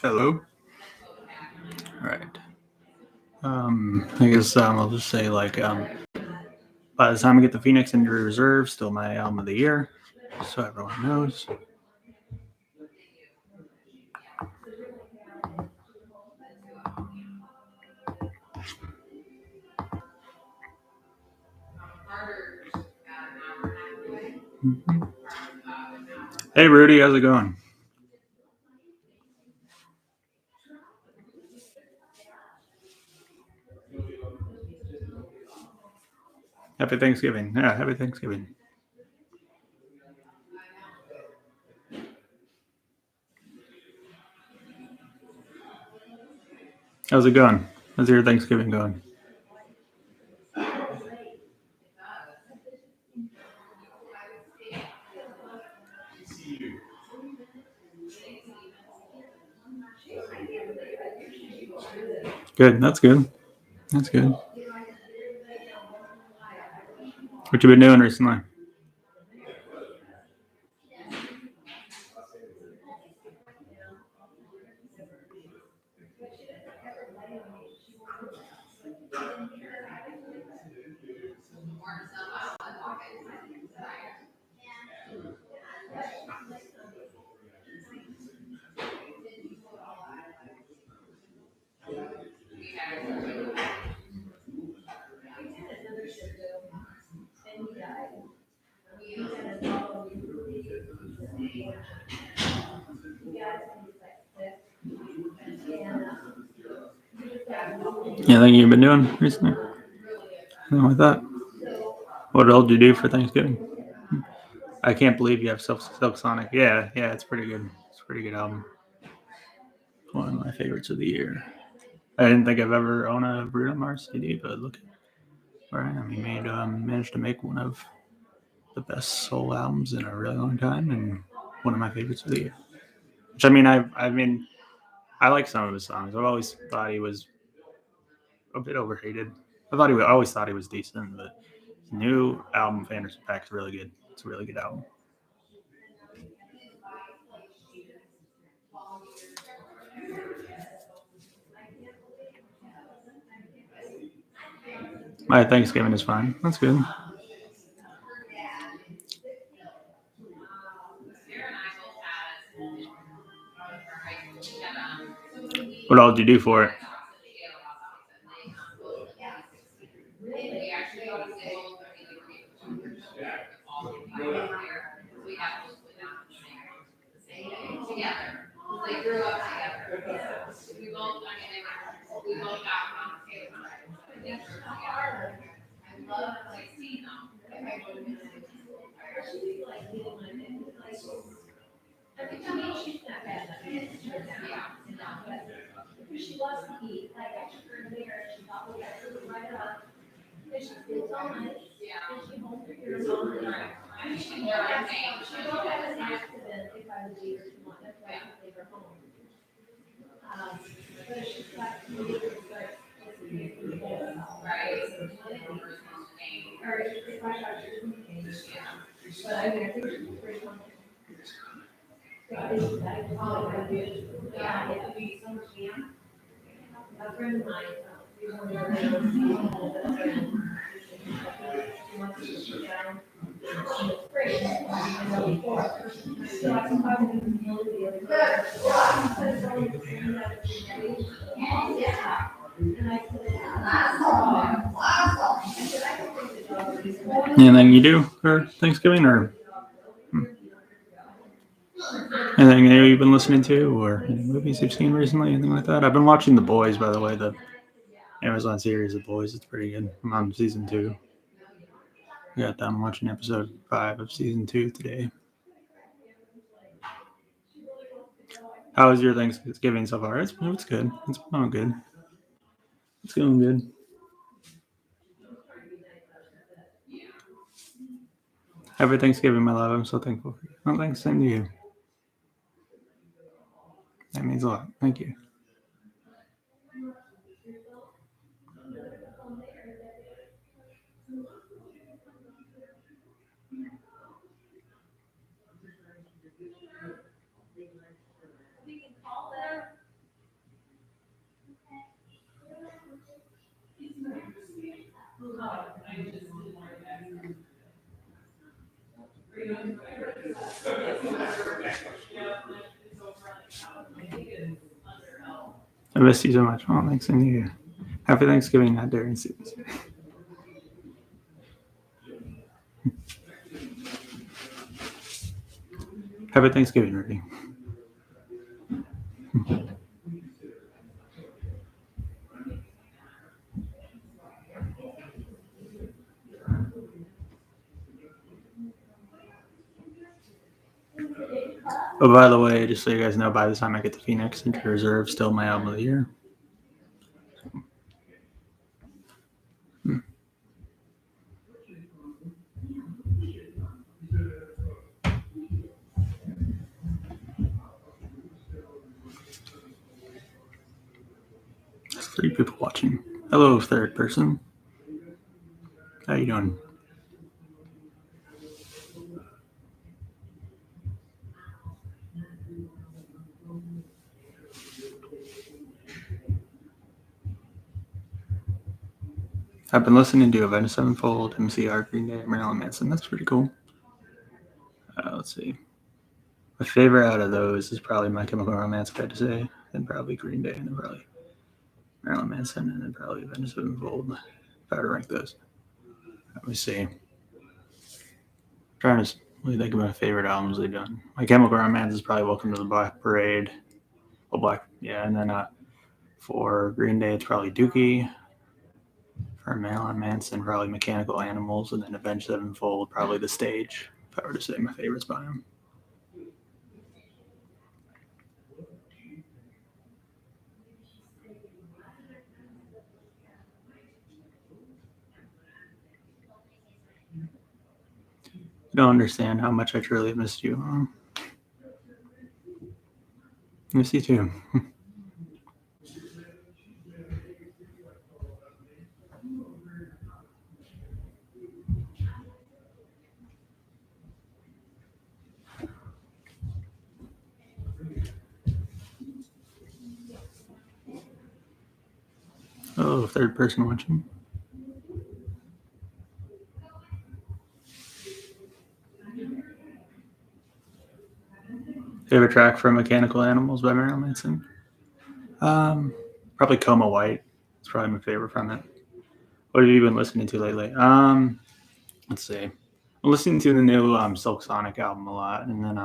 Hello. All right. I guess I'll just say by the time I get the Phoenix Injury Reserve, still my album of the year, so everyone knows. Mm-hmm. Hey Rudy, how's it going? Happy Thanksgiving. Yeah, happy Thanksgiving. How's it going? How's your Thanksgiving going? Good. That's good. That's good. What you been doing recently? Anything you've been doing recently? Anything like that? What else did you do for Thanksgiving? I can't believe you have Silk Sonic. Yeah, yeah, it's pretty good. It's a pretty good album. One of my favorites of the year. I didn't think I've ever owned a Bruno Mars CD, but look at where I am. He managed to make one of the best soul albums in a really long time, and one of my favorites of the year. Which I like some of his songs. I've always thought he was a bit overrated. I always thought he was decent, but his new album Fantasy Pack is really good. It's a really good album. My Thanksgiving is fine. That's good. What all did you do for it? Anything you do for Thanksgiving, or anything new you've been listening to, or any movies you've seen recently, anything like that? I've been watching The Boys, by the way, the Amazon series The Boys. It's pretty good. I'm on season 2. I got done watching episode 5 of season 2 today. How was your Thanksgiving so far? It's good. It's going good. It's going good. Happy Thanksgiving, my love. I'm so thankful for you. Oh, thanks. Same to you. That means a lot. Thank you. I miss you so much. Oh, thanks, and you. Happy Thanksgiving, not during season. Happy Thanksgiving, Rudy. Oh, by the way, just so you guys know, by the time I get to Phoenix, Into Reserve still my album of the year. There's 3 people watching. Hello, third person. How you doing? I've been listening to Avenged Sevenfold, MCR, Green Day, Marilyn Manson. That's pretty cool. Let's see. My favorite out of those is probably My Chemical Romance, if I had to say. Then probably Green Day, and then probably Marilyn Manson, and then probably Avenged Sevenfold. If I were to rank those. Let me see. I'm trying to really think of my favorite albums they've done. My Chemical Romance is probably Welcome to the Black Parade. Well, and then for Green Day, it's probably Dookie. For Marilyn Manson, probably Mechanical Animals, and then Avenged Sevenfold, probably The Stage, if I were to say my favorites by him. You don't understand how much I truly missed you. Miss you too. Oh, third person watching. Favorite track from Mechanical Animals by Marilyn Manson? Probably Coma White. It's probably my favorite from it. What have you been listening to lately? Let's see. I'm listening to the new Silk Sonic album a lot, and then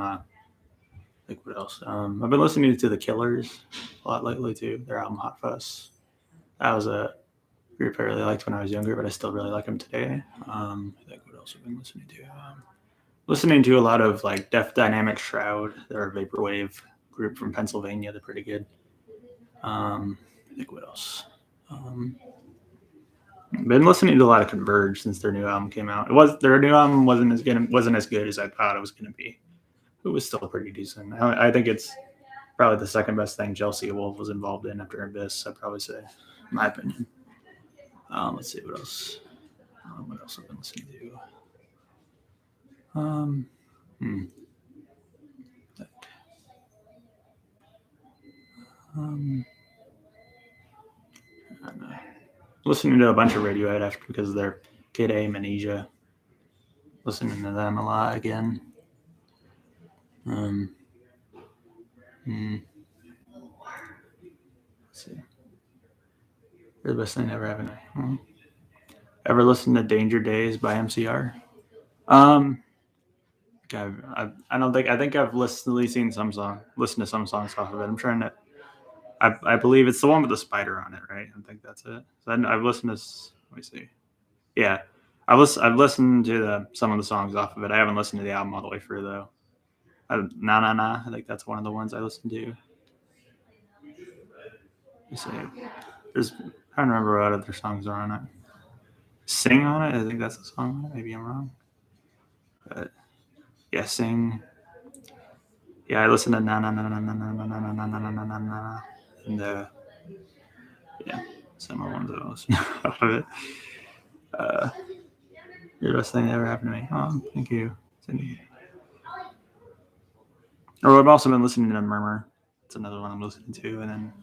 like what else? I've been listening to The Killers a lot lately too. Their album Hot Fuss. That was a group I really liked when I was younger, but I still really like them today. Like what else have I been listening to? Listening to a lot of like Death Dynamic Shroud. They're a vaporwave group from Pennsylvania. They're pretty good. I think what else? Been listening to a lot of Converge since their new album came out. Their new album wasn't as good as I thought it was going to be. It was still pretty decent. I think it's probably the second best thing Chelsea Wolf was involved in after Abyss. I'd probably say, in my opinion. Let's see what else. What else I've been listening to? I don't know. Listening to a bunch of Radiohead after because of their Kid A Amnesia. Listening to them a lot again. Let's see. They're the best thing ever, haven't I? Ever listened to Danger Days by MCR? I think I've listened to some songs off of it. I'm trying to. I believe it's the one with the spider on it, right? I think that's it. So I've listened to. Let me see. Yeah, I've listened to some of the songs off of it. I haven't listened to the album all the way through though. Nah, nah, nah. I think that's one of the ones I listened to. Let me see. There's. I don't remember what other songs are on it. Sing on it. I think that's the song on it. Maybe I'm wrong. But yeah, Sing. Yeah, I listened to na na na na na na na na na na na na na na, and yeah, some of the ones I listened off of it. You're the best thing that ever happened to me. Oh, thank you, Cindy. Or I've also been listening to Murmur. It's another one I'm listening to, and then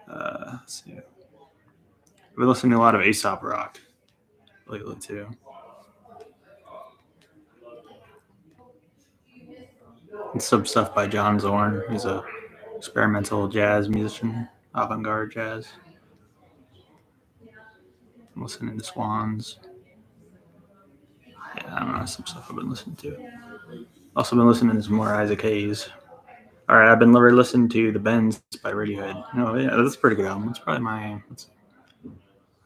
let's see. I've been listening to a lot of Aesop Rock lately too. And some stuff by John Zorn. He's a experimental jazz musician, avant-garde jazz. I'm listening to Swans. Yeah, I don't know, some stuff I've been listening to. Also been listening to some more Isaac Hayes. All right, I've been listening to The Bends by Radiohead. Yeah, that's a pretty good album. It's probably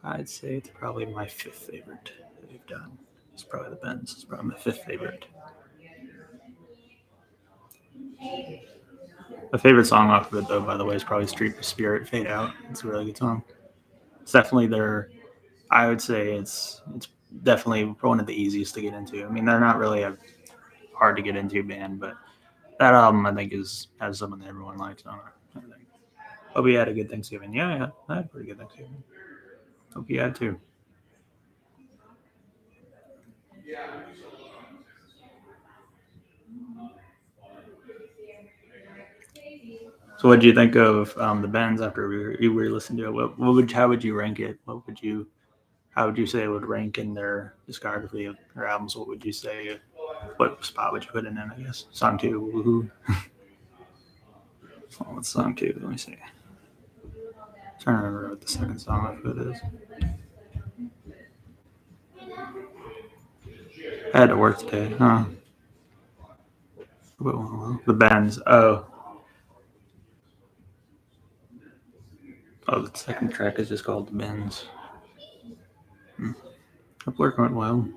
I'd say it's probably my fifth favorite that they've done. It's probably The Bends. It's probably my fifth favorite. My favorite song off of it, though, by the way, is probably Street Spirit Fade Out. It's a really good song. It's definitely I would say it's definitely one of the easiest to get into. I mean, they're not really a hard to get into band, but that album I think has something that everyone likes on it. I think. Hope you had a good Thanksgiving. Yeah, I had a pretty good Thanksgiving. Hope you had too. So, what did you think of the Bends after you were listening to it? How would you rank it? How would you say it would rank in their discography of their albums? What would you say? What spot would you put it in? I guess song two. Woohoo! What's song two? Let me see. I'm trying to remember what the second song off of it is. I had to work today. Huh? The Bends. Oh, the second track is just called The Bends. Hope work went well.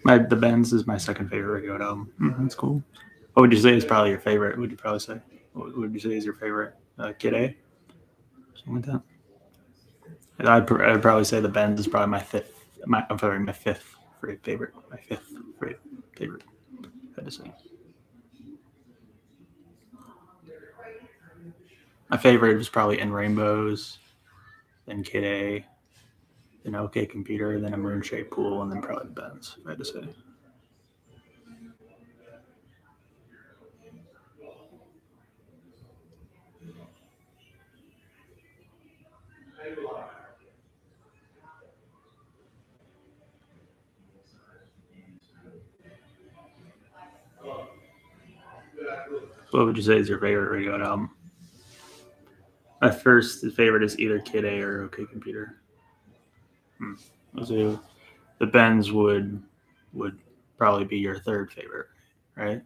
The Bends is my second favorite Radiohead album. That's cool. What would you say is probably your favorite? Would you probably say? What would you say is your favorite? Kid A? Something like that. I'd probably say The Bends is probably my fifth. I'm sorry, my fifth favorite. My fifth favorite. I had to say. My favorite was probably In Rainbows, then Kid A, then OK Computer, then A Moon Shaped Pool, and then probably The Bends. If I had to say. So what would you say is your favorite Radiohead album? My first favorite is either Kid A or OK Computer. So the Bends would probably be your third favorite, right?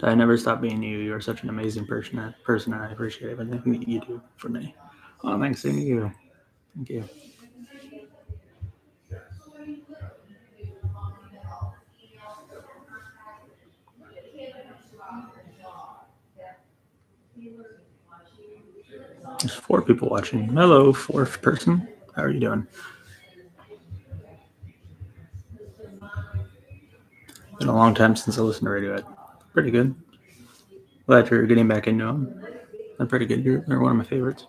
I never stop being you. You are such an amazing person, and I appreciate everything that you do for me. Oh, thanks. Same to you. Thank you. There's 4 people watching. Hello, fourth person. How are you doing? Been a long time since I listened to Radiohead. Pretty good. Glad you're getting back into them. They're pretty good. They're one of my favorites.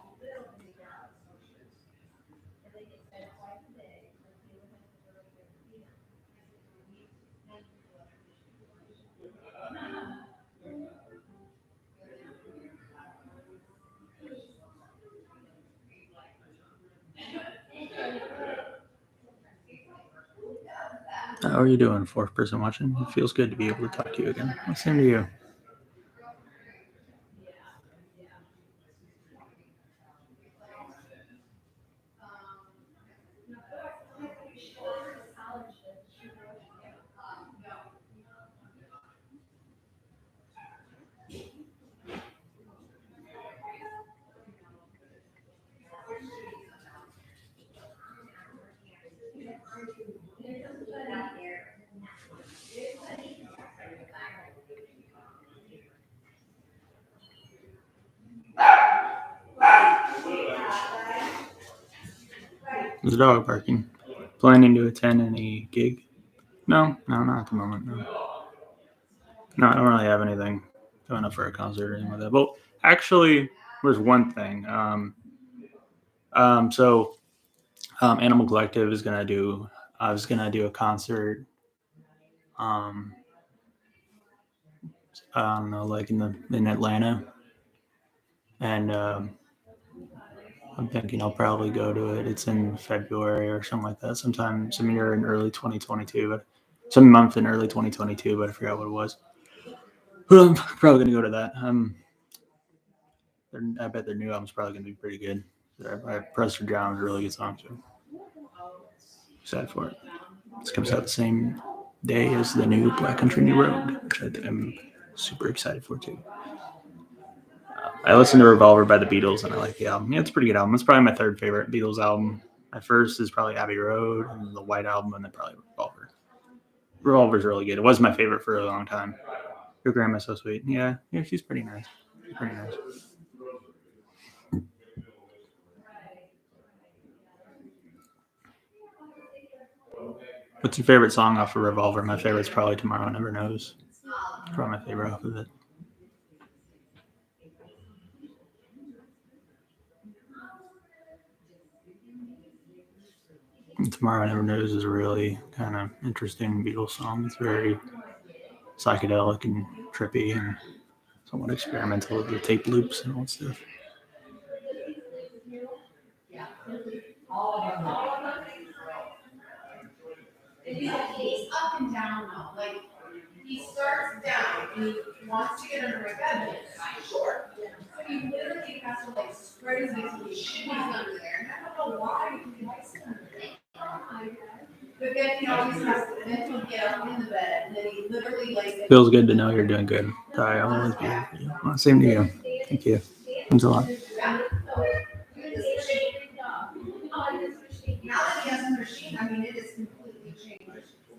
How are you doing, fourth person watching? It feels good to be able to talk to you again. Same to you. There's a dog barking. Planning to attend any gig? No, not at the moment. No, I don't really have anything going up for a concert or anything like that. Well, actually, was one thing. So Animal Collective is gonna do. I was gonna do a concert. I don't know, like in Atlanta, and I'm thinking I'll probably go to it. It's in February or something like that. Some year in early 2022, but some month in early 2022, but I forgot what it was. But I'm probably gonna go to that. I bet their new album's probably gonna be pretty good. Press for John is a really good song too. Excited for it. This comes out the same day as the new Black Country New Road, which I'm super excited for too. I listened to Revolver by the Beatles and I like the album. Yeah, it's a pretty good album. It's probably my third favorite Beatles album. My first is probably Abbey Road and the White Album, and then probably Revolver. Revolver's really good. It was my favorite for a long time. Your grandma's so sweet. Yeah, she's pretty nice. Pretty nice. What's your favorite song off of Revolver? My favorite's probably Tomorrow Never Knows. Probably my favorite off of it. And Tomorrow Never Knows is a really kind of interesting Beatles song. It's very psychedelic and trippy and somewhat experimental with the tape loops and all that stuff. He's up and down though. Like he starts down and he wants to get under my bed, but it's not short. So he literally has to like spray his shoes under there. And I don't know why he likes it under there. But then he always has to, then he'll get up in the bed and then he literally like Feels good to know you're doing good. Sorry, I'll always be here for you. Well, same to you. Thank you. Means a lot. now that he has a machine, I mean it is completely changed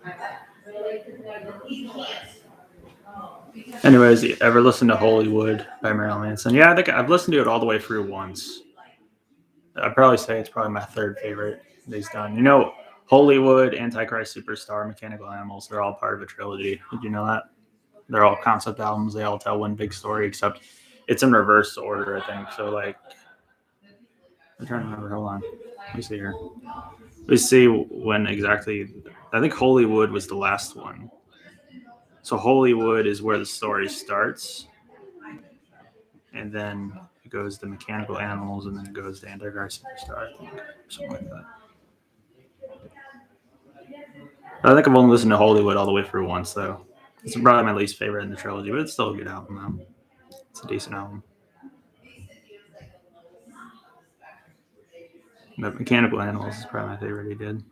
my life. He can't. Anyways, you ever listen to Hollywood by Marilyn Manson? Yeah, I think I've listened to it all the way through once. I'd probably say it's probably my third favorite that he's done. You know, Hollywood, Antichrist Superstar, Mechanical Animals, they're all part of a trilogy. Did you know that? They're all concept albums. They all tell one big story, except it's in reverse order, I think. So, like, I'm trying to remember. Hold on. Let me see here. Let's see when exactly. I think Hollywood was the last one. So Hollywood is where the story starts, and then it goes to Mechanical Animals, and then it goes to Antichrist Superstar, I think, something like that. I think I've only listened to Hollywood all the way through once, though. It's probably my least favorite in the trilogy, but it's still a good album, though. It's a decent album. But Mechanical Animals is probably my favorite he did.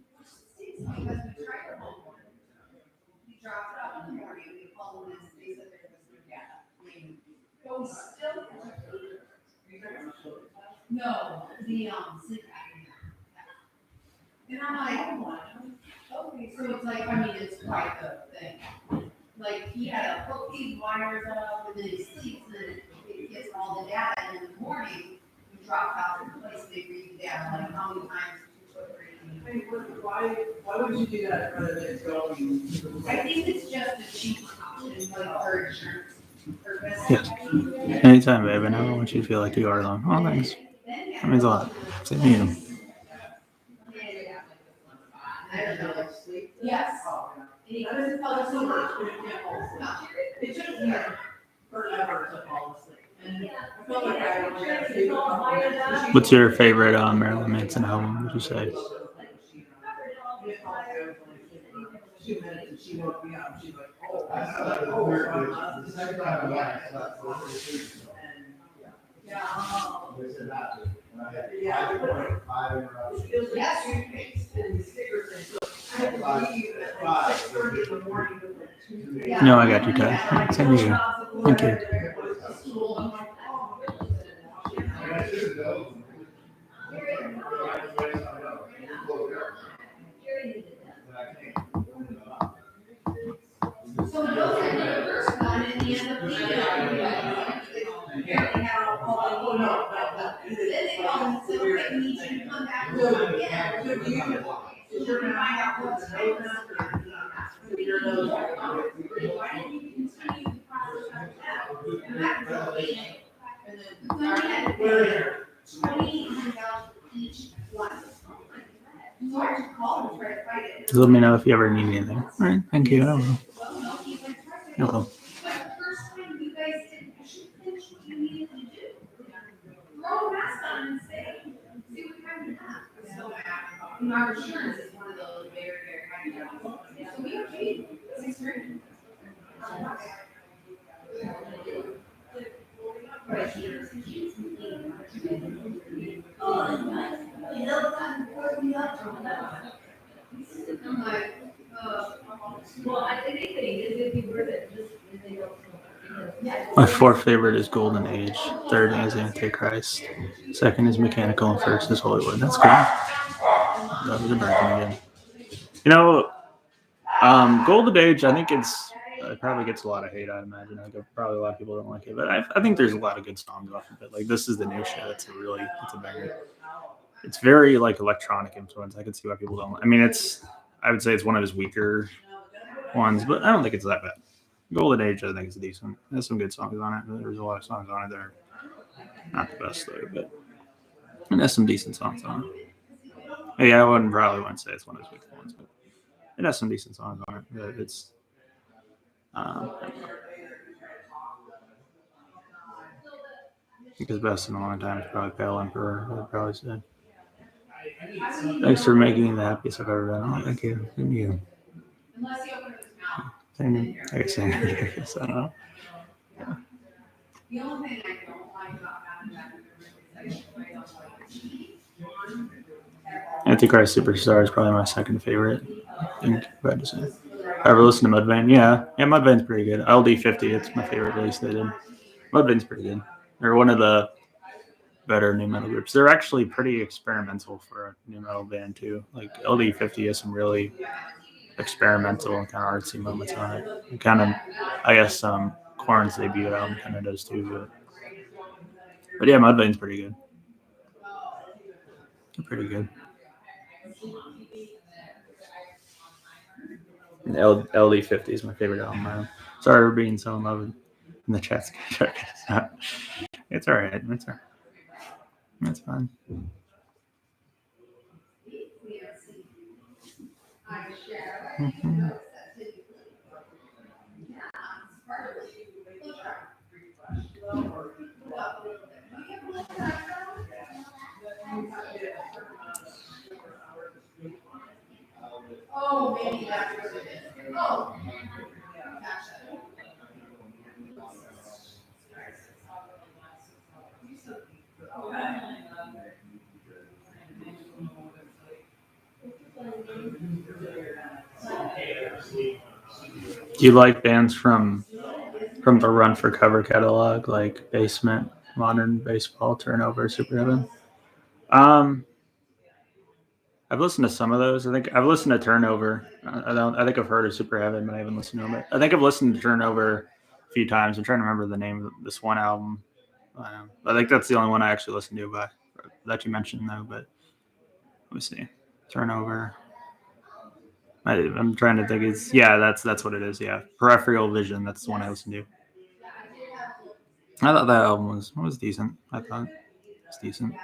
No, and I'm like, okay, so it's like, I mean, it's quite the thing. Like, he had to hook these wires up, and then he sleeps, and then it gets all the data, and in the morning, he drops out in the place, they read the data, like, how many times you took reading. Why would you do that rather than going? I think it's just a cheap option, like, for insurance purpose. Yes. Anytime, babe. I never want you to feel like you are alone. Oh, thanks. That means a lot. Same to you. Yes. He doesn't fall asleep. It took me forever to fall asleep. And I felt like I only had to do a couple. What's your favorite Marilyn Manson album, would you say? 2 minutes and she woke me up. She's like, oh, No, I got you, Ty. Same to you. Thank you. So those are the first one, and the end of the then they call me, so they need you to come back again. So you're gonna find out what's going on. Why didn't you continue the process of that? And that's the thing. And then each one. So I just called and tried to fight it. Just let me know if you ever need anything. All right, thank you. I will. Well, no, he went twice. I will. But the first time you guys didn't finish what you needed to do. Throw a mask on and say, see what kind of have. So our insurance is one of those very, very high levels. So we are paid 6 grand. I'm like, well, I think it'd be worth it just if they don't. My fourth favorite is Golden Age. Third is Antichrist. Second is Mechanical, and first is Hollywood. That's cool. That was a American again. You know, Golden Age, I think it probably gets a lot of hate, I imagine. I think probably a lot of people don't like it, but I think there's a lot of good songs off of it. Like, This Is the New Shit. It's a banger. It's very like electronic influence. I can see why people don't. I mean, I would say it's one of his weaker ones, but I don't think it's that bad. Golden Age, I think, is decent. There's some good songs on it. There's a lot of songs on it that are not the best though, but there's some decent songs on it. Yeah, I probably wouldn't say it's one of his weaker ones, but it has some decent songs on it. It's I think his best in a long time is probably Pale Emperor. I would probably say. Thanks for making the happiest I've ever been. Oh, thank you. Thank you. Unless he opened his mouth. I guess I don't know. The only thing I don't like about having that is I don't like cheese. Antichrist Superstar is probably my second favorite. I think if I had to say. Ever listen to Mudvayne? Yeah, Mudvayne's pretty good. LD50, it's my favorite release they did. Mudvayne's pretty good. They're one of the better new metal groups. They're actually pretty experimental for a new metal band too. Like LD50 has some really experimental and kind of artsy moments on it. And kind of, I guess, Korn's debut album kind of does too. But yeah, Mudvayne's pretty good. They're pretty good. And LD50 is my favorite album. Sorry for being so in love in the chat. It's all right. It's all right. That's fine. Mm-hmm. Oh, maybe that's what it is. Oh, gotcha. Do you like bands from the Run for Cover catalog, like Basement, Modern Baseball, Turnover, Super Heaven? I've listened to some of those. I think I've listened to Turnover. I think I've heard of Super Heaven, but I haven't listened to them. I think I've listened to Turnover a few times. I'm trying to remember the name of this one album. I think that's the only one I actually listened to that you mentioned, though. But let me see. Turnover. I'm trying to think. That's what it is. Yeah, Peripheral Vision. That's the one I listened to. I thought that album was decent. I thought it's decent.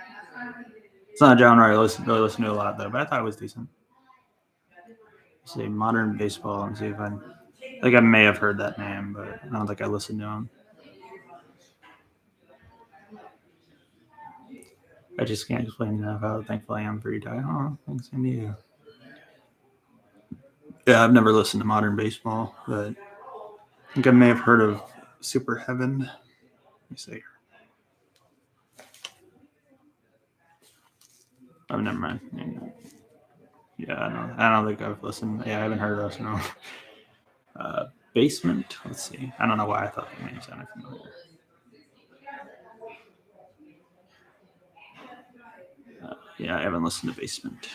It's not a genre I really listen to a lot though, but I thought it was decent. Let's see, Modern Baseball. And see if I think I may have heard that name, but I don't think I listened to him. I just can't explain enough how thankful I am for you, Ty. Oh, thanks, and you. Yeah, I've never listened to Modern Baseball, but I think I may have heard of Super Heaven. Let me see here. Oh, never mind. Yeah, I don't think I've listened. Yeah, I haven't heard of those. No. Basement. Let's see. I don't know why I thought the name sounded familiar. Yeah, I haven't listened to Basement.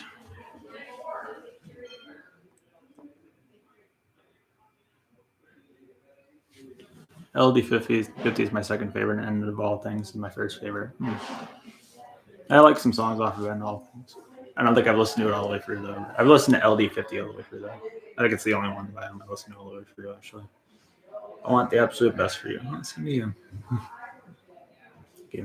LD50 is my second favorite, and of all things, is my first favorite. I like some songs off of it and all things. I don't think I've listened to it all the way through, though. I've listened to LD50 all the way through, though. I think it's the only one by him I listened to all the way through, actually. I want the absolute best for you. Let's see you. Okay.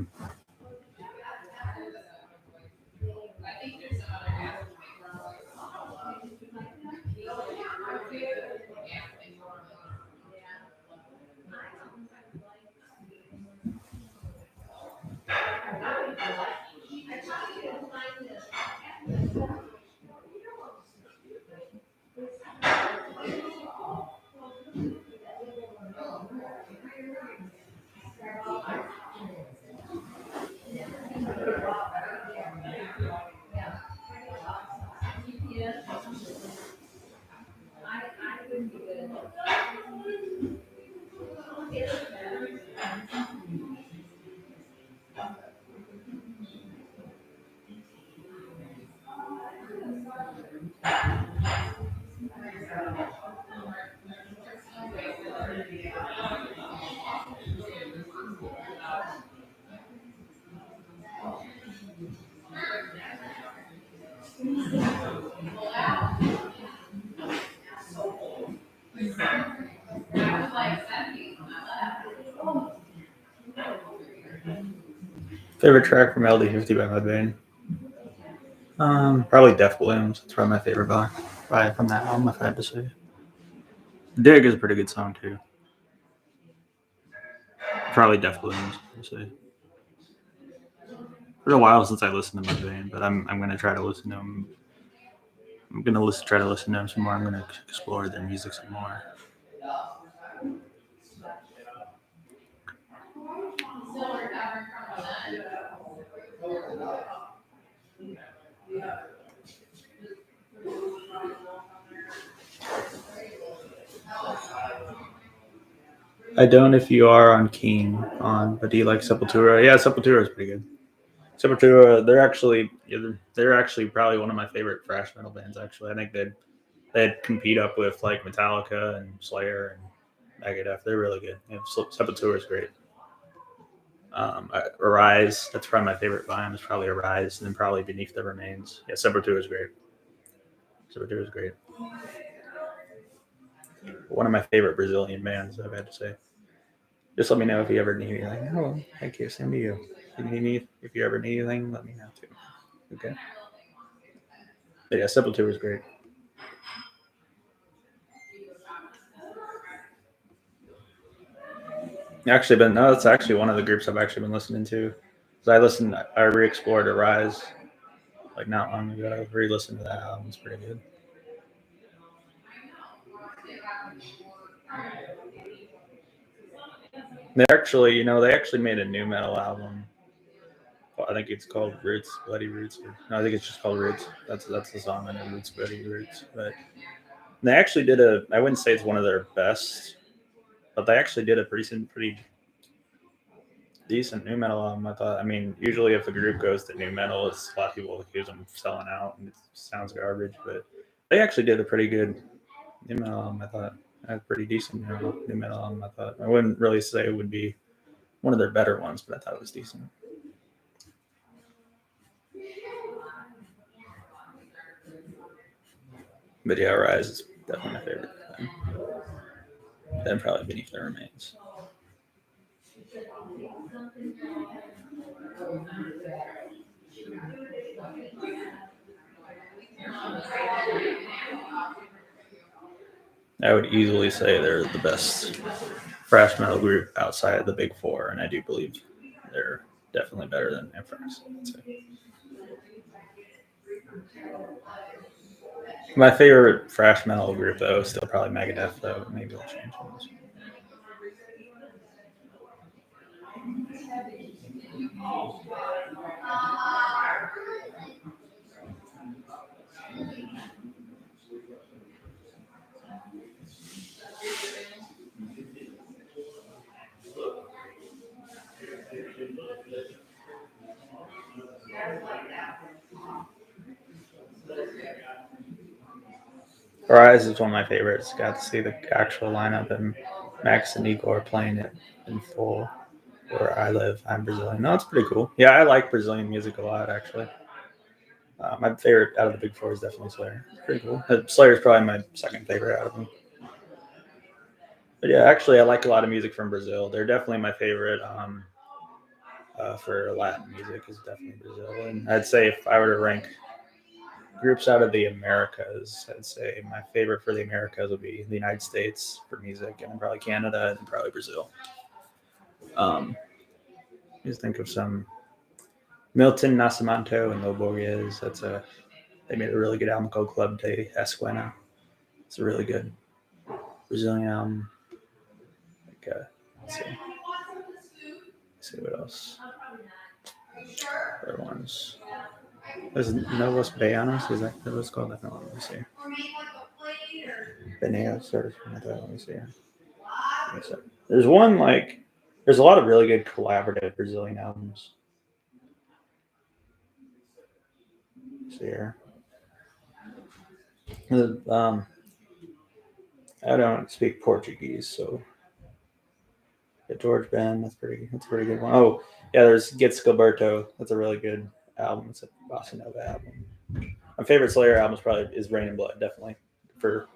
Favorite track from LD50 by Mudvayne? Probably Def Blooms. It's probably my favorite by from that album, if I had to say. Dig is a pretty good song too. Probably Def Blooms, I'd say. It's been a while since I listened to Mudvayne, but I'm gonna try to listen to him. I'm gonna try to listen to him some more. I'm gonna explore their music some more. I don't if you are on Keen on, but do you like Sepultura? Yeah, Sepultura is pretty good. Sepultura, they're actually probably one of my favorite thrash metal bands. Actually, I think they'd compete up with like Metallica and Slayer and Megadeth. They're really good. Yeah, Sepultura is great. Arise, that's probably my favorite by them. It's probably Arise, and then probably Beneath the Remains. Yeah, Sepultura is great. Sepultura is great. One of my favorite Brazilian bands, I've had to say. Just let me know if you ever need anything. Oh, thank you. Same to you. If you ever need anything, let me know too. Okay. But yeah, Sepultura is great. Actually, but no, it's actually one of the groups I've actually been listening to. Because I re-explored Arise like not long ago. I re-listened to that album. It's pretty good. They actually made a new metal album. I think it's called Roots, Bloody Roots. No, I think it's just called Roots. That's the song on it, Roots, Bloody Roots. But they actually did I wouldn't say it's one of their best, but they actually did a pretty decent new metal album. I thought. I mean, usually if a group goes to new metal, it's a lot of people accuse them of selling out and it sounds garbage. But they actually did a pretty good new metal album. I thought a pretty decent new metal album. I thought I wouldn't really say it would be one of their better ones, but I thought it was decent. But yeah, Rise is definitely my favorite. Then probably Beneath the Remains. I would easily say they're the best thrash metal group outside of the big four, and I do believe they're definitely better than Anthrax. My favorite thrash metal group, though, is still probably Megadeth, though. Maybe I'll change those. Rise is one of my favorites. Got to see the actual lineup and Max and Igor playing it in full where I live. I'm Brazilian. No, it's pretty cool. Yeah, I like Brazilian music a lot, actually. My favorite out of the big four is definitely Slayer. It's pretty cool. Slayer is probably my second favorite out of them. But yeah, actually, I like a lot of music from Brazil. They're definitely my favorite for Latin music is definitely Brazil. And I'd say if I were to rank groups out of the Americas, I'd say my favorite for the Americas would be the United States for music, and then probably Canada, and then probably Brazil. Just think of some Milton Nascimento and Loborges. They made a really good album called Club de Esquina. It's a really good Brazilian album. Let's see what else. Other ones. There's Novos Baianos. Is that what it's called? I don't know. Let me see. Beneos or something like that. Let me see. There's a lot of really good collaborative Brazilian albums. see here. I don't speak Portuguese, so George Ben, that's a pretty good one. Oh yeah, there's Gets Gilberto. That's a really good album. It's a bossa nova album. My favorite Slayer album is Rain and Blood, definitely for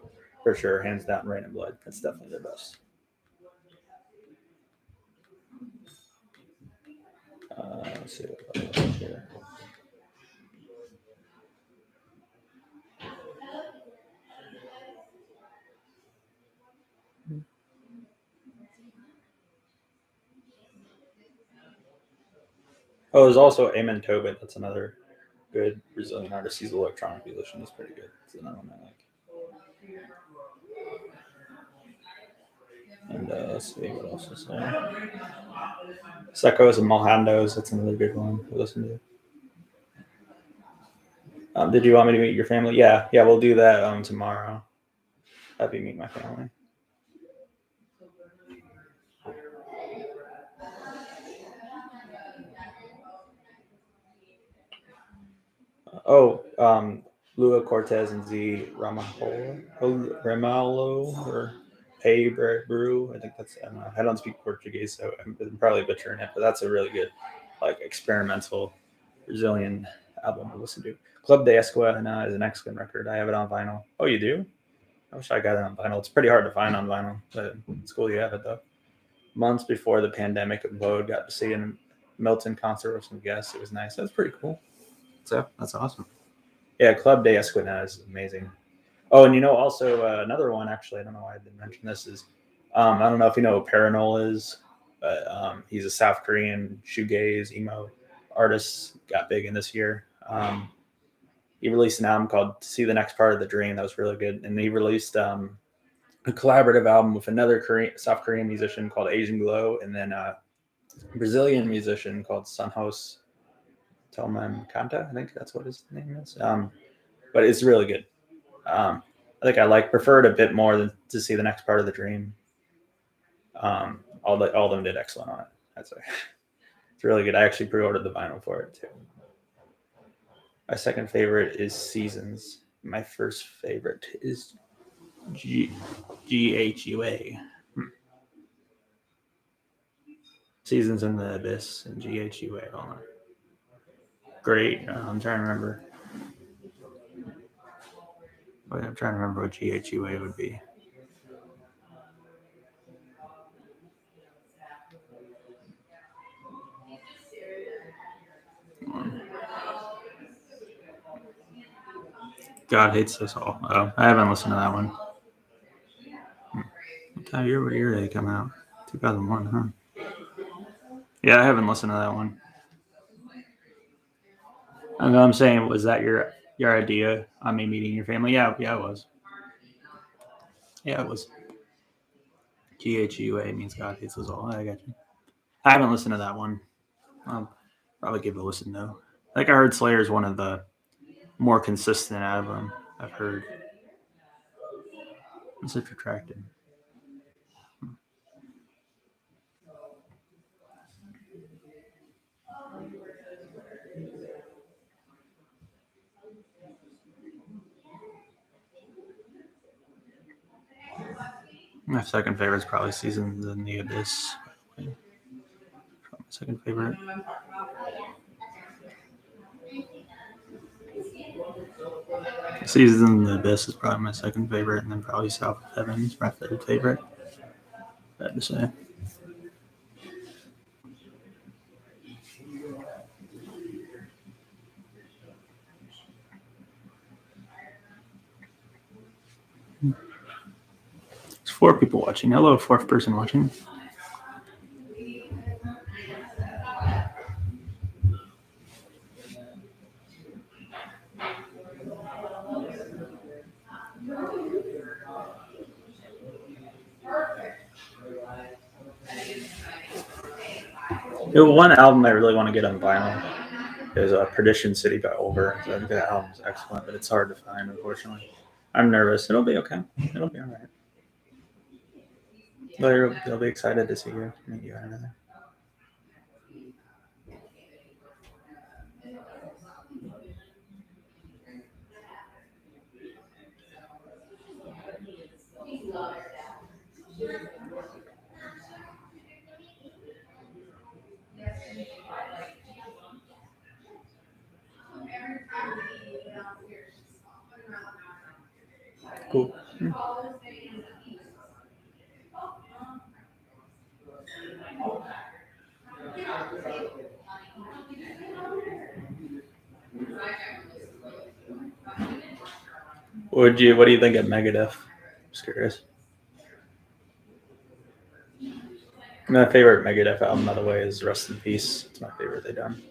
sure, hands down. Rain and Blood. That's definitely their best. Let's see what else here. Oh, there's also Amen Tobit. That's another good Brazilian artist. He's electronic musician. He's pretty good. That's another one I like. And let's see what else is there. Secos and Mohandos. That's another good one to listen to. Did you want me to meet your family? Yeah, we'll do that tomorrow. Have you meet my family. Lua Cortez and Z Ramalho or Hey Brew. I think that's, I don't speak Portuguese, so I'm probably butchering it, but that's a really good, like, experimental Brazilian album to listen to. Club de Esquina is an excellent record. I have it on vinyl. Oh, you do? I wish I got it on vinyl. It's pretty hard to find on vinyl, but it's cool you have it though. Months before the pandemic, Abode got to see a Milton concert with some guests. It was nice. That's pretty cool. So that's awesome. Yeah, Club de Esquina is amazing. Oh, and also another one, actually, I don't know why I didn't mention this, is I don't know if you know what Paranol is, but he's a South Korean shoegaze emo artist, got big in this year. He released an album called See the Next Part of the Dream that was really good, and he released a collaborative album with another South Korean musician called Asian Glow, and then a Brazilian musician called Sunhouse Telman Kanta. I think that's what his name is. But it's really good. I think I preferred a bit more than to See the Next Part of the Dream. All of them did excellent on it. I'd say it's really good. I actually pre-ordered the vinyl for it too. My second favorite is Seasons. My first favorite is GHUA. Seasons in the Abyss and GHUA. All right. Great. I'm trying to remember. I'm trying to remember what GHUA would be. God Hates Us All. Oh, I haven't listened to that one. What year did they come out? 2001, huh? Yeah, I haven't listened to that one. I know I'm saying, was that your idea on me meeting your family? Yeah, it was. Yeah, it was. GHUA means God Hates Us All. I got you. I haven't listened to that one. I'll probably give it a listen, though. I think I heard Slayer is one of the more consistent album I've heard. It's attractive. My second favorite is probably Seasons in the Abyss. My second favorite. Seasons in the Abyss is probably my second favorite, and then probably South of Heaven is my third favorite. Bad to say. There's 4 people watching. Hello, 4th person watching. One album I really want to get on vinyl is Perdition City by Over. I think that album is excellent, but it's hard to find, unfortunately. I'm nervous. It'll be okay. It'll be all right. They'll be excited to see you, meet you, and everything. Cool. What do you think of Megadeth? Just curious. My favorite Megadeth album, by the way, is Rust in Peace. It's my favorite they done.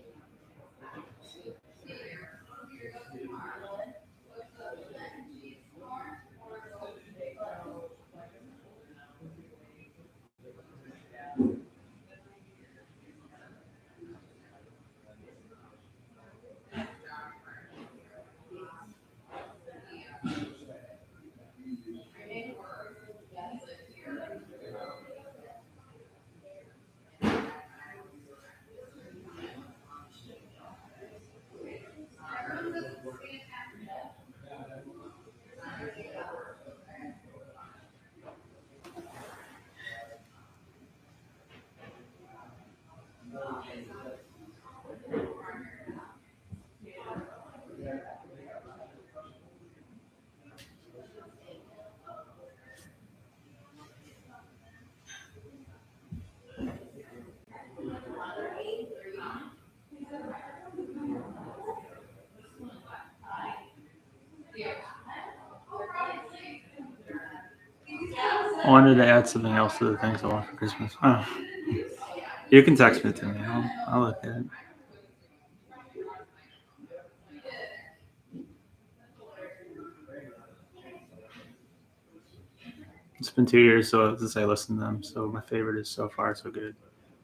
I wanted to add something else to the things I want for Christmas. Oh. You can text it to me. I'll look at it. It's been 2 years since I listened to them, so my favorite is So Far So Good.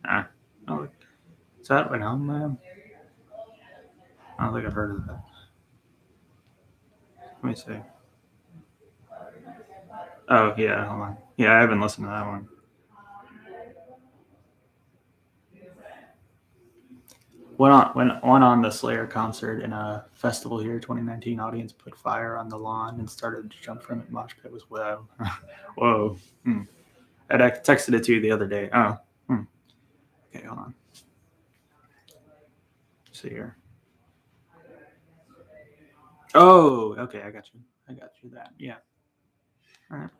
I'll look. Is that an album I have? I don't think I've heard of that. Let me see. Oh, yeah, hold on. Yeah, I haven't listened to that one. Went on the Slayer concert in a festival here, 2019. Audience put fire on the lawn and started to jump from it. Mosh pit was wow. Whoa. I texted it to you the other day. Oh. Okay, hold on. Let's see here. Oh, okay, I got you. That. Yeah. All right.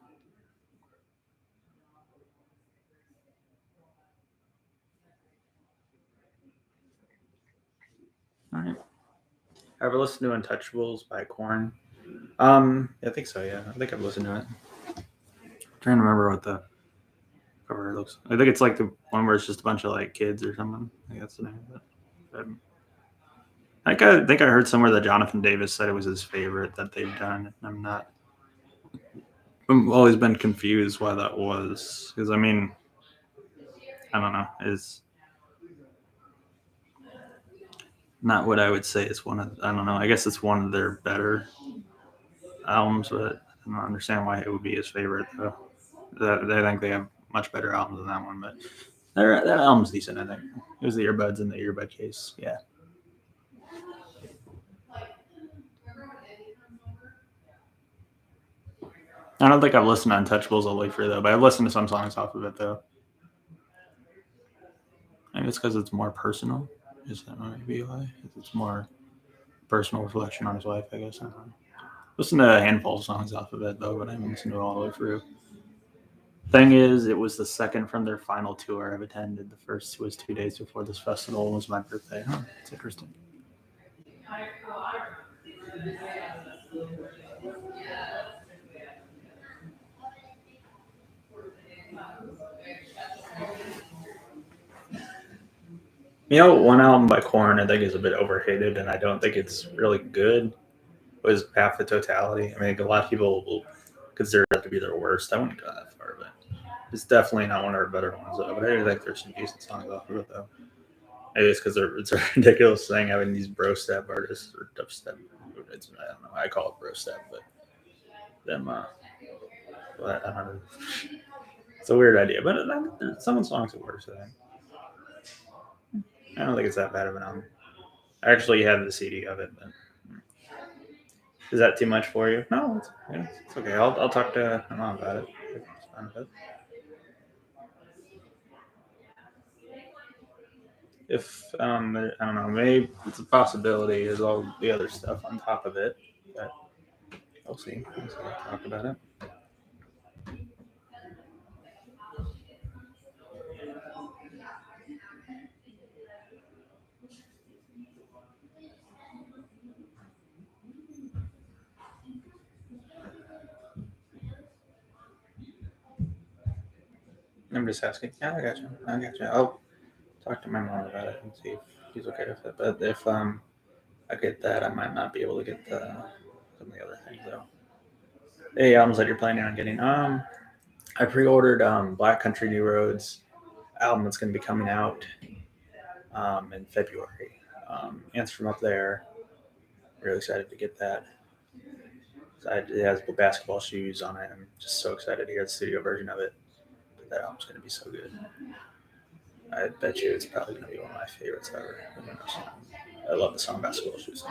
All right. Ever listened to Untouchables by Korn? I think so. Yeah, I think I've listened to it. I'm trying to remember what the cover looks. I think it's like the one where it's just a bunch of like kids or something. I think that's the name of it. I think I heard somewhere that Jonathan Davis said it was his favorite that they've done. I've always been confused why that was, because I mean, I don't know, is not what I would say is one of. I don't know. I guess it's one of their better albums, but I don't understand why it would be his favorite though. I think they have much better albums than that one, but that album's decent. I think it was the earbuds in the earbud case. Yeah. I don't think I've listened to Untouchables all the way through though, but I've listened to some songs off of it though. Maybe it's because it's more personal. Is that maybe why? It's more personal reflection on his life, I guess. I don't know. Listen to a handful of songs off of it though, but I haven't listened to it all the way through. Thing is, it was the second from their final tour I've attended. The first was 2 days before this festival. It was my birthday. Huh, it's interesting. You know, one album by Korn I think is a bit overhated, and I don't think it's really good. Was Path to Totality. I mean, a lot of people will consider that to be their worst. I wouldn't go that far, but it's definitely not one of our better ones. Though. But I do think there's some decent songs off of it, though. Maybe it's because it's a ridiculous thing having these bro step artists or dubstep. I don't know. I call it bro step, but them. But I don't know. It's a weird idea, but some of the songs it works. I think. I don't think it's that bad of an album. I actually have the CD of it, but is that too much for you? No, it's okay. I'll talk to my mom about it. It's fine with it. If I don't know, maybe it's a possibility. There's all the other stuff on top of it. But We'll see. I'll talk about it. I'm just asking. Yeah, I got you. I'll talk to my mom about it and see if he's okay with it. But if I get that, I might not be able to get some of the other things though. Any albums that you're planning on getting? I pre-ordered Black Country New Roads album that's going to be coming out in February. Ants from Up There. Really excited to get that. It has basketball shoes on it. I'm just so excited to hear the studio version of it. But that album's going to be so good. I bet you it's probably going to be one of my favorites ever. I love the song Basketball Shoes.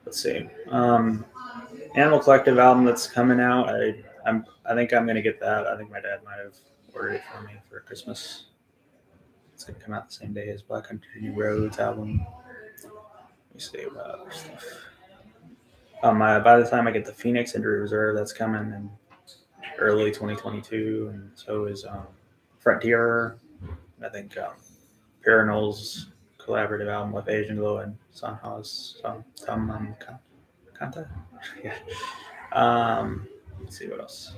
Let's see. Animal Collective album that's coming out. I think I'm going to get that. I think my dad might have ordered it for me for Christmas. It's going to come out the same day as Black Country New Roads album. Let me see about other stuff. By the time I get the Phoenix Injury Reserve, that's coming in early 2022, and so is Frontier. I think Paranol's collaborative album with Asian Glow and Sanha's Kanta. Yeah. Let's see what else.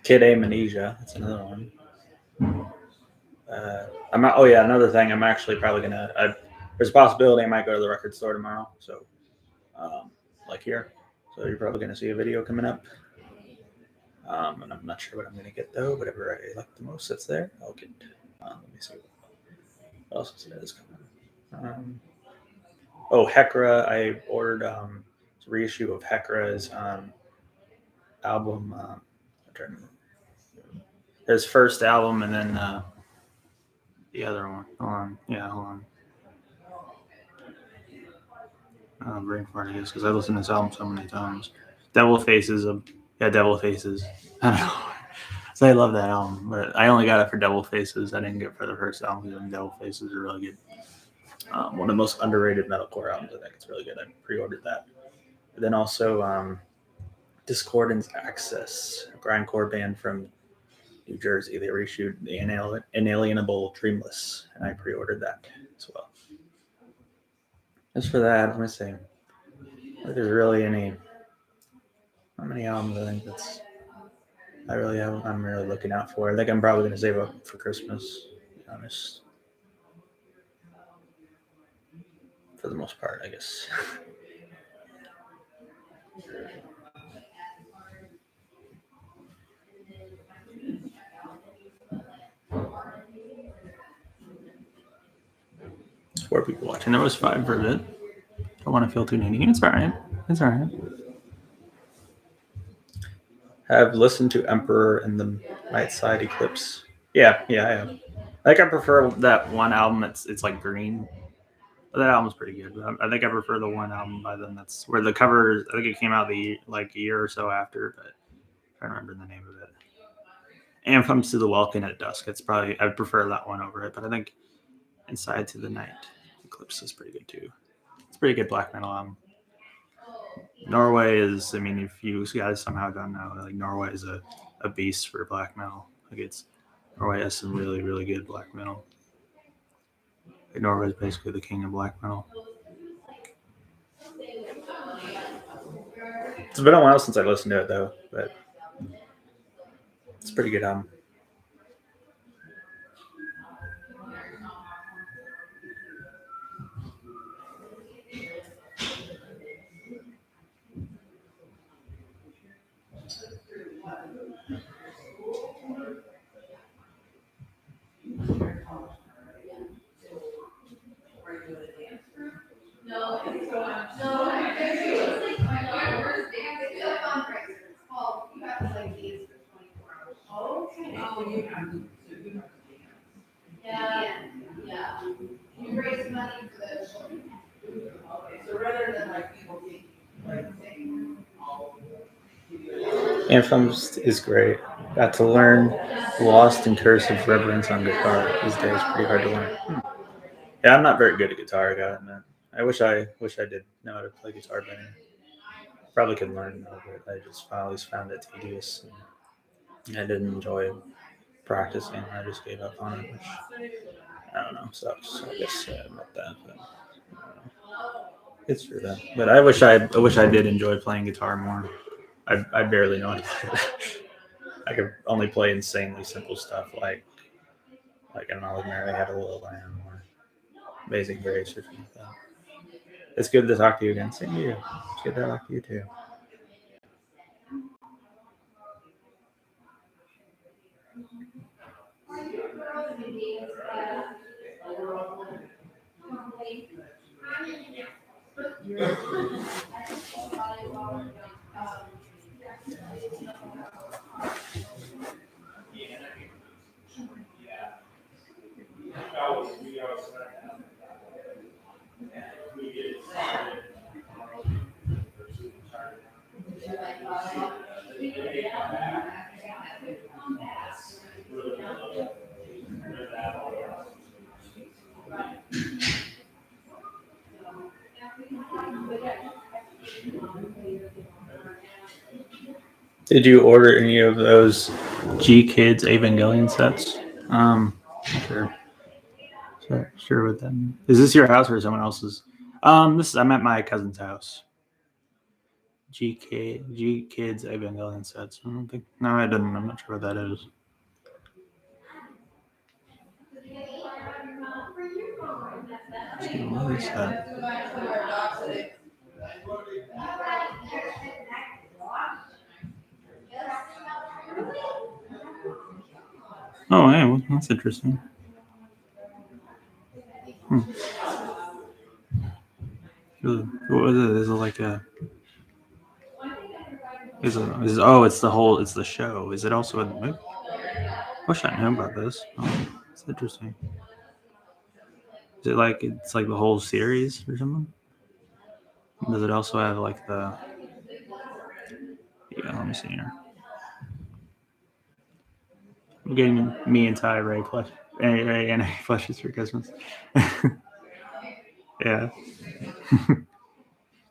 Kid Amnesia. That's another one. Another thing. I'm actually probably gonna. There's a possibility I might go to the record store tomorrow. So, like here. So you're probably gonna see a video coming up. And I'm not sure what I'm gonna get though. Whatever I like the most that's there, I'll get. Let me see what else is coming. Hekra. I ordered a reissue of Hekra's album. His first album, and then the other one. Hold on. Brain fart, I guess, because I listened to this album so many times. Devil Faces. I don't know. So I love that album, but I only got it for Devil Faces. I didn't get it for the first album because Devil Faces are really good. One of the most underrated metalcore albums. I think it's really good. I pre-ordered that. But then also Discordance Access, a grindcore band from New Jersey. They reissued the Inalienable Dreamless, and I pre-ordered that as well. As for that, let me see. If there's really how many albums I think I'm really looking out for. I think I'm probably going to save up for Christmas, to be honest. For the most part, I guess. There's 4 people watching. There was 5 for a bit. Don't want to feel too needy. It's all right. Have listened to Emperor and the Night Side Eclipse. Yeah, I have. I think I prefer that one album. It's like green. But that album's pretty good. I think I prefer the one album by them. That's where the cover. I think it came out a year or so after, but I don't remember the name of it. Anthems to the Welkin at Dusk. I'd prefer that one over it. But I think Inside to the Night Eclipse is pretty good too. It's a pretty good black metal album. Norway is, if you guys somehow don't know, Norway is a beast for black metal. Norway has some really, really good black metal. Norway is basically the king of black metal. It's been a while since I listened to it though, but it's a pretty good album. You raise money for the children. Okay, so rather than people Anthems is great. Got to learn Lost and Cursive Reverence on guitar these days. Pretty hard to learn. Yeah, I'm not very good at guitar, I gotta admit. I wish I did know how to play guitar better. Probably could learn though, but I always found it tedious. And I didn't enjoy practicing. I just gave up on it, which I don't know, sucks. So I guess about that, but I don't know. It's true though. But I wish I did enjoy playing guitar more. I barely know how to play it. I could only play insanely simple stuff like I don't know, like Mary Had a Little Lamb or Amazing Grace or something like that. It's good to talk to you again. Same to you. It's good to talk to you too. Did you order any of those G Kids Evangelion sets? Sure. Sure with them. Is this your house or someone else's? I'm at my cousin's house. G Kids Evangelion sets. I don't think. No, I didn't. I'm not sure what that is. What is that? Oh, hey, well, that's interesting. What was it? Is it like a? It's the show. Is it also in the movie? Wish I knew about this. Oh, it's interesting. Is it like it's like the whole series or something? Does it also have like the? Yeah, let me see here. I'm getting me and Ty Ray plush, Ray plushes for Christmas. Yeah.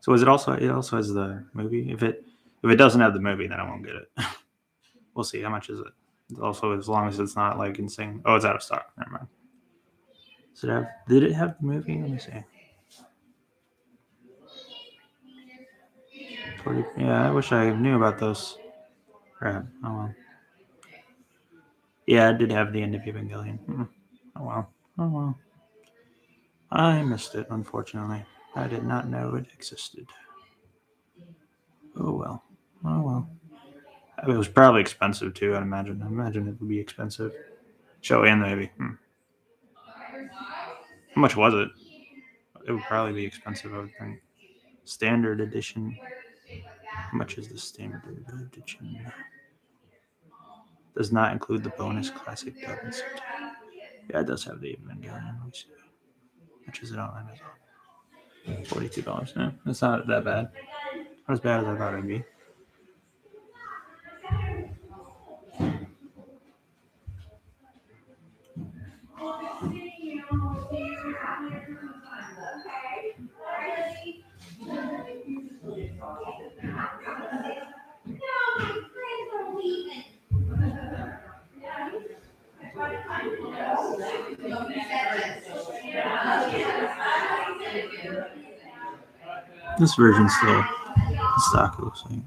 So is it also? It also has the movie. If it doesn't have the movie, then I won't get it. We'll see. How much is it? Also, as long as it's not like insane. Oh, it's out of stock. Never mind. Did it have the movie? Let me see. Yeah, I wish I knew about those. Right. Oh well. Yeah, it did have the end of Evangelion. Oh well. Oh well. I missed it, unfortunately. I did not know it existed. Oh well. Oh well. It was probably expensive too, I'd imagine. I imagine it would be expensive. Show and the movie. How much was it? It would probably be expensive, I would think. Standard edition. How much is the standard edition? Does not include the bonus classic dub and set. Yeah, it does have the Evangelion. Let me see. How much is it on Amazon? $42. No, that's not that bad. Not as bad as I thought it'd be. This version's still in stock, it looks like.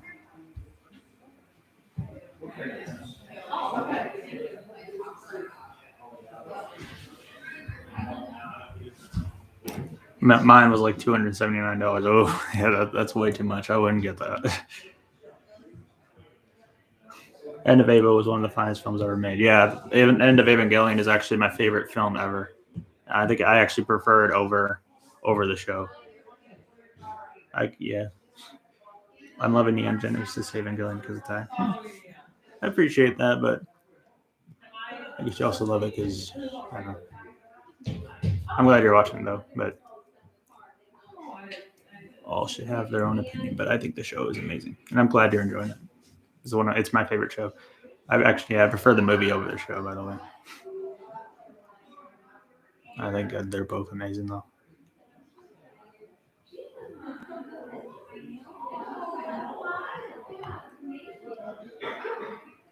Mine was like $279. Oh, yeah, that's way too much. I wouldn't get that. End of Ava was one of the finest films ever made. Yeah, End of Evangelion is actually my favorite film ever. I think I actually prefer it over the show. Yeah, I'm loving Neon Genesis Evangelion because of that. I appreciate that, but I guess you also love it because I don't know. I'm glad you're watching though, but all should have their own opinion. But I think the show is amazing, and I'm glad you're enjoying it. It's my favorite show. I prefer the movie over the show, by the way. I think they're both amazing though.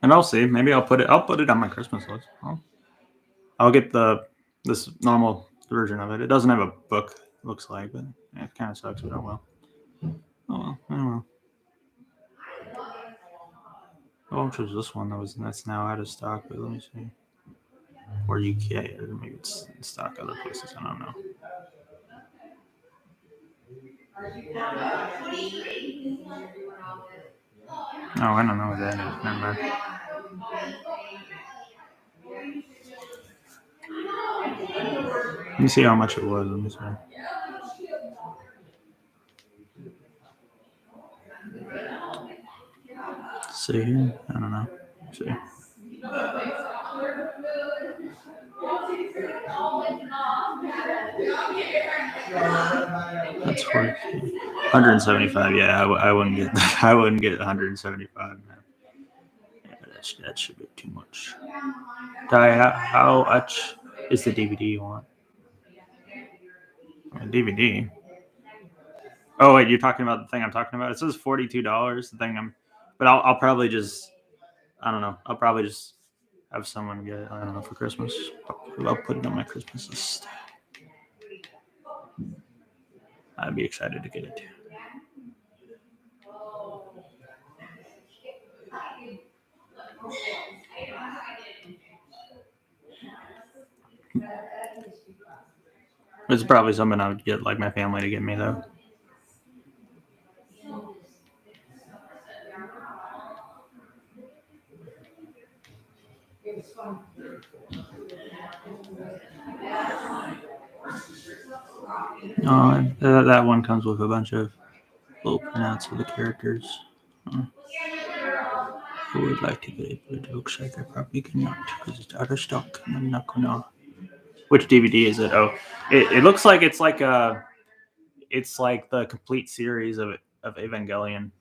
And I'll see. Maybe I'll put it on my Christmas list. I'll get this normal version of it. It doesn't have a book, looks like, but it kind of sucks. But oh well. Oh well. I don't know. Oh, which was this one that's now out of stock? But let me see. Or UK, or maybe it's in stock other places. I don't know. Oh, I don't know what that is. Never mind. Let me see how much it was. Let me see. See here? I don't know. Let's see. That's 175. Yeah, I wouldn't get that. I wouldn't get 175. Man. Yeah, that should be too much. Ty, how much is the DVD you want? DVD. Oh wait, you're talking about the thing I'm talking about? It says $42. The thing but I'll probably just, I don't know. I'll probably just have someone get it. I don't know, for Christmas. I'll put it on my Christmas list. I'd be excited to get it. It's probably something I would get like my family to get me though. That one comes with a bunch of little printouts of the characters. Who would like to get it? But it looks like I probably cannot because it's out of stock. I'm not gonna. Which DVD is it? Oh, it looks like it's like the complete series of Evangelion,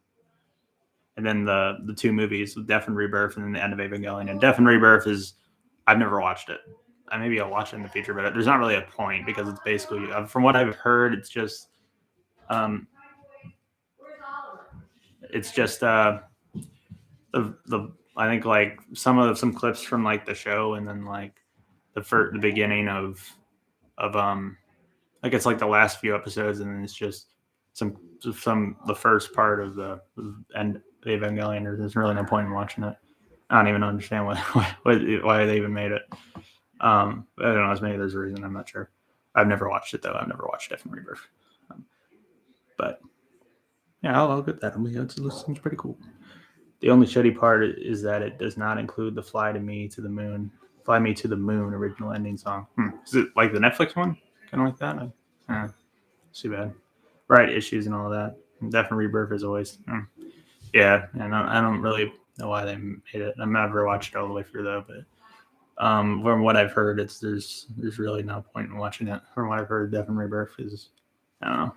and then the two movies, Death and Rebirth, and then the end of Evangelion. And Death and Rebirth I've never watched it. Maybe I'll watch it in the future, but there's not really a point because it's basically, from what I've heard, it's just the I think like some clips from like the show, and then like the beginning of I guess like the last few episodes, and then it's just the first part of the end of Evangelion. There's really no point in watching it. I don't even understand why they even made it. I don't know. Maybe there's a reason. I'm not sure. I've never watched it though. I've never watched Death and Rebirth. But yeah, I'll get that. It seems pretty cool. The only shitty part is that it does not include the Fly Me to the Moon original ending song. Is it like the Netflix one? Kind of like that? Too bad. Right issues and all that. Death and Rebirth is always. Yeah, and I don't really know why they made it. I've never watched it all the way through though, but from what I've heard, there's really no point in watching it. From what I've heard, Death and Rebirth is, I don't know.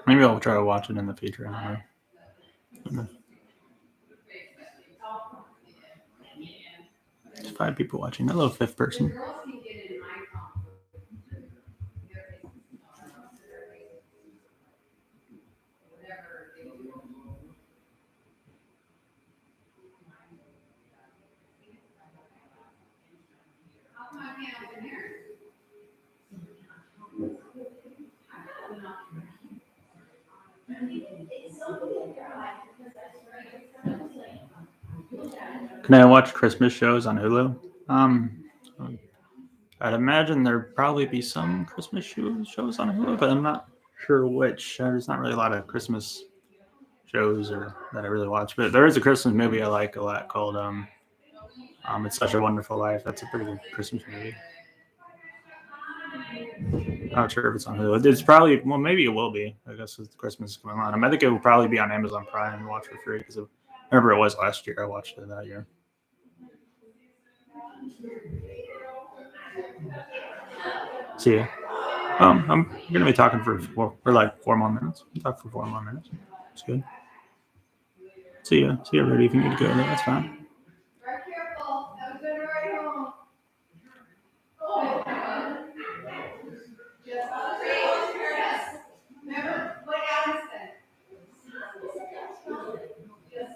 Maybe I'll try to watch it in the future. I don't know. There's 5 people watching. Hello, 5th person. Can I watch Christmas shows on Hulu? I'd imagine there'd probably be some Christmas shows on Hulu, but I'm not sure which. There's not really a lot of Christmas shows that I really watch, but there is a Christmas movie I like a lot called It's Such a Wonderful Life. That's a pretty good Christmas movie. I'm not sure if it's on Hulu. It's probably, well, maybe it will be. I guess with Christmas coming on. I think it will probably be on Amazon Prime and watch for free because I remember it was last year. I watched it that year. See ya. I'm gonna be talking for like 4 more minutes. Talk for 4 more minutes. It's good. See ya, Rudy. If you need to go, that's fine. Drive careful. Have a good ride home. Oh my God. Just yes. Remember what Adam said. Just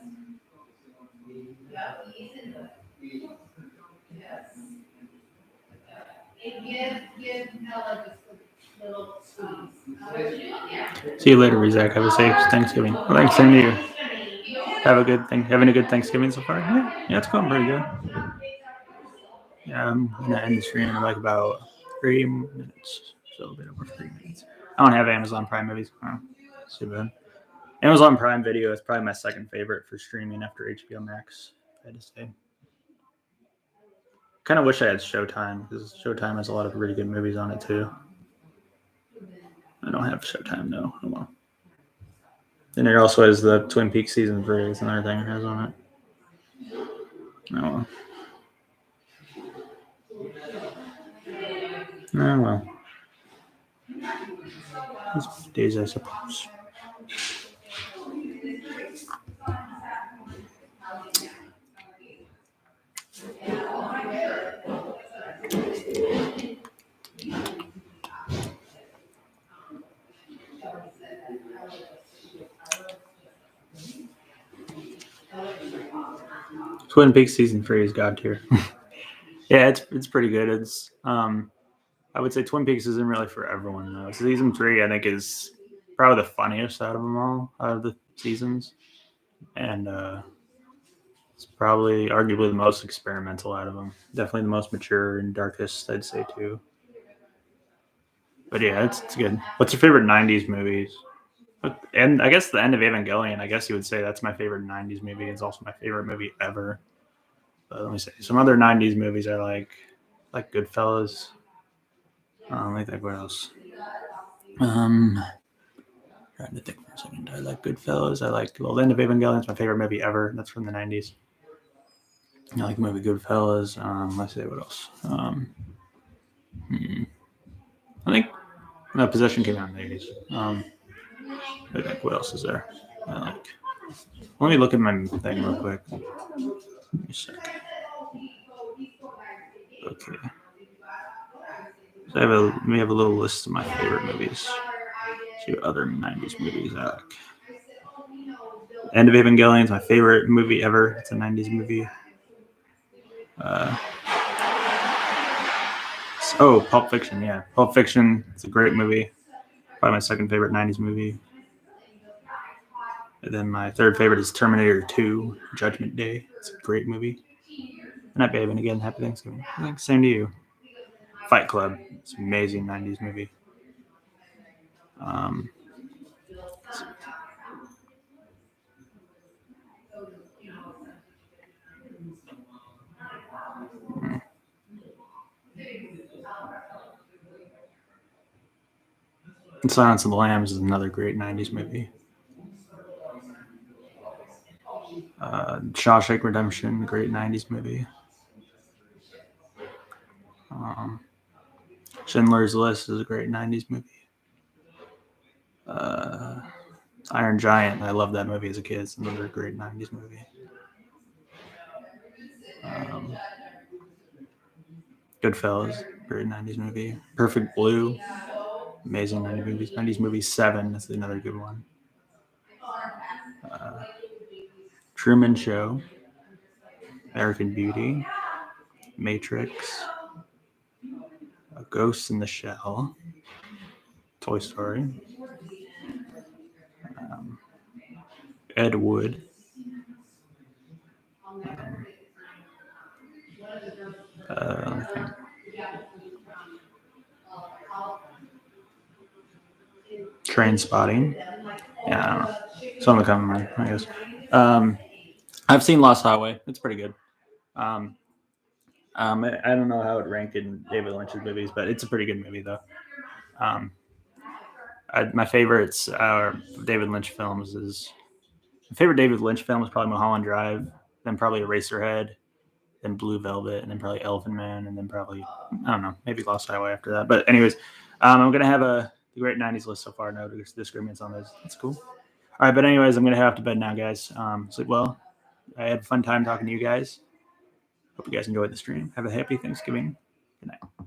ease into it. Yes. And give Ella just a little squeeze. What you doing there? See you later, Zach. Have a safe Thanksgiving. Well, thanks, same to you. Have a good thing. Having a good Thanksgiving so far? Yeah, it's going pretty good. Yeah, I'm gonna end the stream in like about 3 minutes. So a little bit over 3 minutes. I don't have Amazon Prime movies. Oh, too bad. Amazon Prime Video is probably my second favorite for streaming after HBO Max, I had to say. Kind of wish I had Showtime because Showtime has a lot of really good movies on it too. I don't have Showtime though. Oh well. And it also has the Twin Peaks season 3. It's another thing it has on it. Oh well. Oh well. These days, I suppose. Twin Peaks season 3 is god tier. Yeah, it's pretty good. It's I would say Twin Peaks isn't really for everyone though. Season 3 I think is probably the funniest out of them all, out of the seasons, and it's probably arguably the most experimental out of them. Definitely the most mature and darkest, I'd say too. But yeah, it's good. What's your favorite '90s movies? And I guess the end of Evangelion. I guess you would say that's my favorite '90s movie. It's also my favorite movie ever. But let me say some other '90s movies I like Goodfellas. Let me think what else. Trying to think for a second. I like Goodfellas. I like the end of Evangelion. It's my favorite movie ever. That's from the '90s. I like the movie Goodfellas. Let's see what else. I think Possession came out in the '80s. I think what else is there? I like. Let me look at my thing real quick. Give me a sec. Okay. So we have a little list of my favorite movies. See what other '90s movies I like. End of Evangelion is my favorite movie ever. It's a '90s movie. Pulp Fiction. Yeah, Pulp Fiction. It's a great movie. Probably my second favorite '90s movie. And then my third favorite is Terminator 2: Judgment Day. It's a great movie. And happy again. Happy Thanksgiving. Thanks. Same to you. Fight Club. It's an amazing '90s movie. And Silence of the Lambs is another great '90s movie. Shawshank Redemption, great '90s movie. Schindler's List is a great '90s movie. Iron Giant, I love that movie as a kid. It's another great '90s movie. Goodfellas, great '90s movie. Perfect Blue, amazing '90s movie. Seven, that's another good one. Truman Show, American Beauty, Matrix, Ghost in the Shell, Toy Story, Ed Wood, Train Spotting. Yeah, I don't know. Something coming, I guess. I've seen Lost Highway. It's pretty good. I don't know how it ranked in David Lynch's movies, but it's a pretty good movie though. My favorites David Lynch films is my favorite David Lynch film is probably Mulholland Drive, then probably Eraserhead, then Blue Velvet, and then probably Elephant Man, and then probably I don't know, maybe Lost Highway after that. But anyways, I'm gonna have a great '90s list so far. No disagreements on those. That's cool. All right, but anyways, I'm gonna head off to bed now, guys. Sleep well. I had a fun time talking to you guys. Hope you guys enjoyed the stream. Have a happy Thanksgiving. Good night.